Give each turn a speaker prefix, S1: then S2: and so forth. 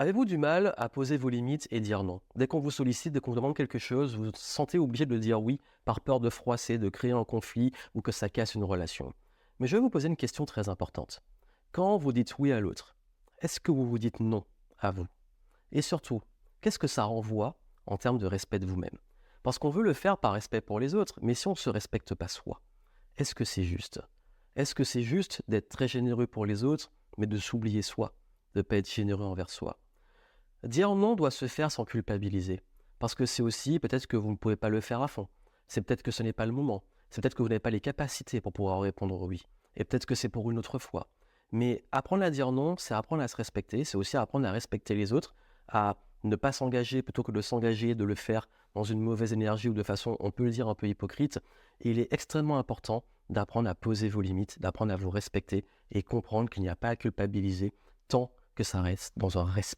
S1: Avez-vous du mal à poser vos limites et dire non? Dès qu'on vous sollicite, dès qu'on vous demande quelque chose, vous vous sentez obligé de dire oui par peur de froisser, de créer un conflit ou que ça casse une relation. Mais je vais vous poser une question très importante. Quand vous dites oui à l'autre, est-ce que vous vous dites non à vous? Et surtout, qu'est-ce que ça renvoie en termes de respect de vous-même? Parce qu'on veut le faire par respect pour les autres, mais si on ne se respecte pas soi, est-ce que c'est juste? Est-ce que c'est juste d'être très généreux pour les autres, mais de s'oublier soi, de ne pas être généreux envers soi? Dire non doit se faire sans culpabiliser. Parce que c'est aussi peut-être que vous ne pouvez pas le faire à fond. C'est peut-être que ce n'est pas le moment. C'est peut-être que vous n'avez pas les capacités pour pouvoir répondre oui. Et peut-être que c'est pour une autre fois. Mais apprendre à dire non, c'est apprendre à se respecter. C'est aussi apprendre à respecter les autres, à ne pas s'engager plutôt que de s'engager, de le faire dans une mauvaise énergie ou de façon, on peut le dire, un peu hypocrite. Et il est extrêmement important d'apprendre à poser vos limites, d'apprendre à vous respecter et comprendre qu'il n'y a pas à culpabiliser tant que ça reste dans un respect.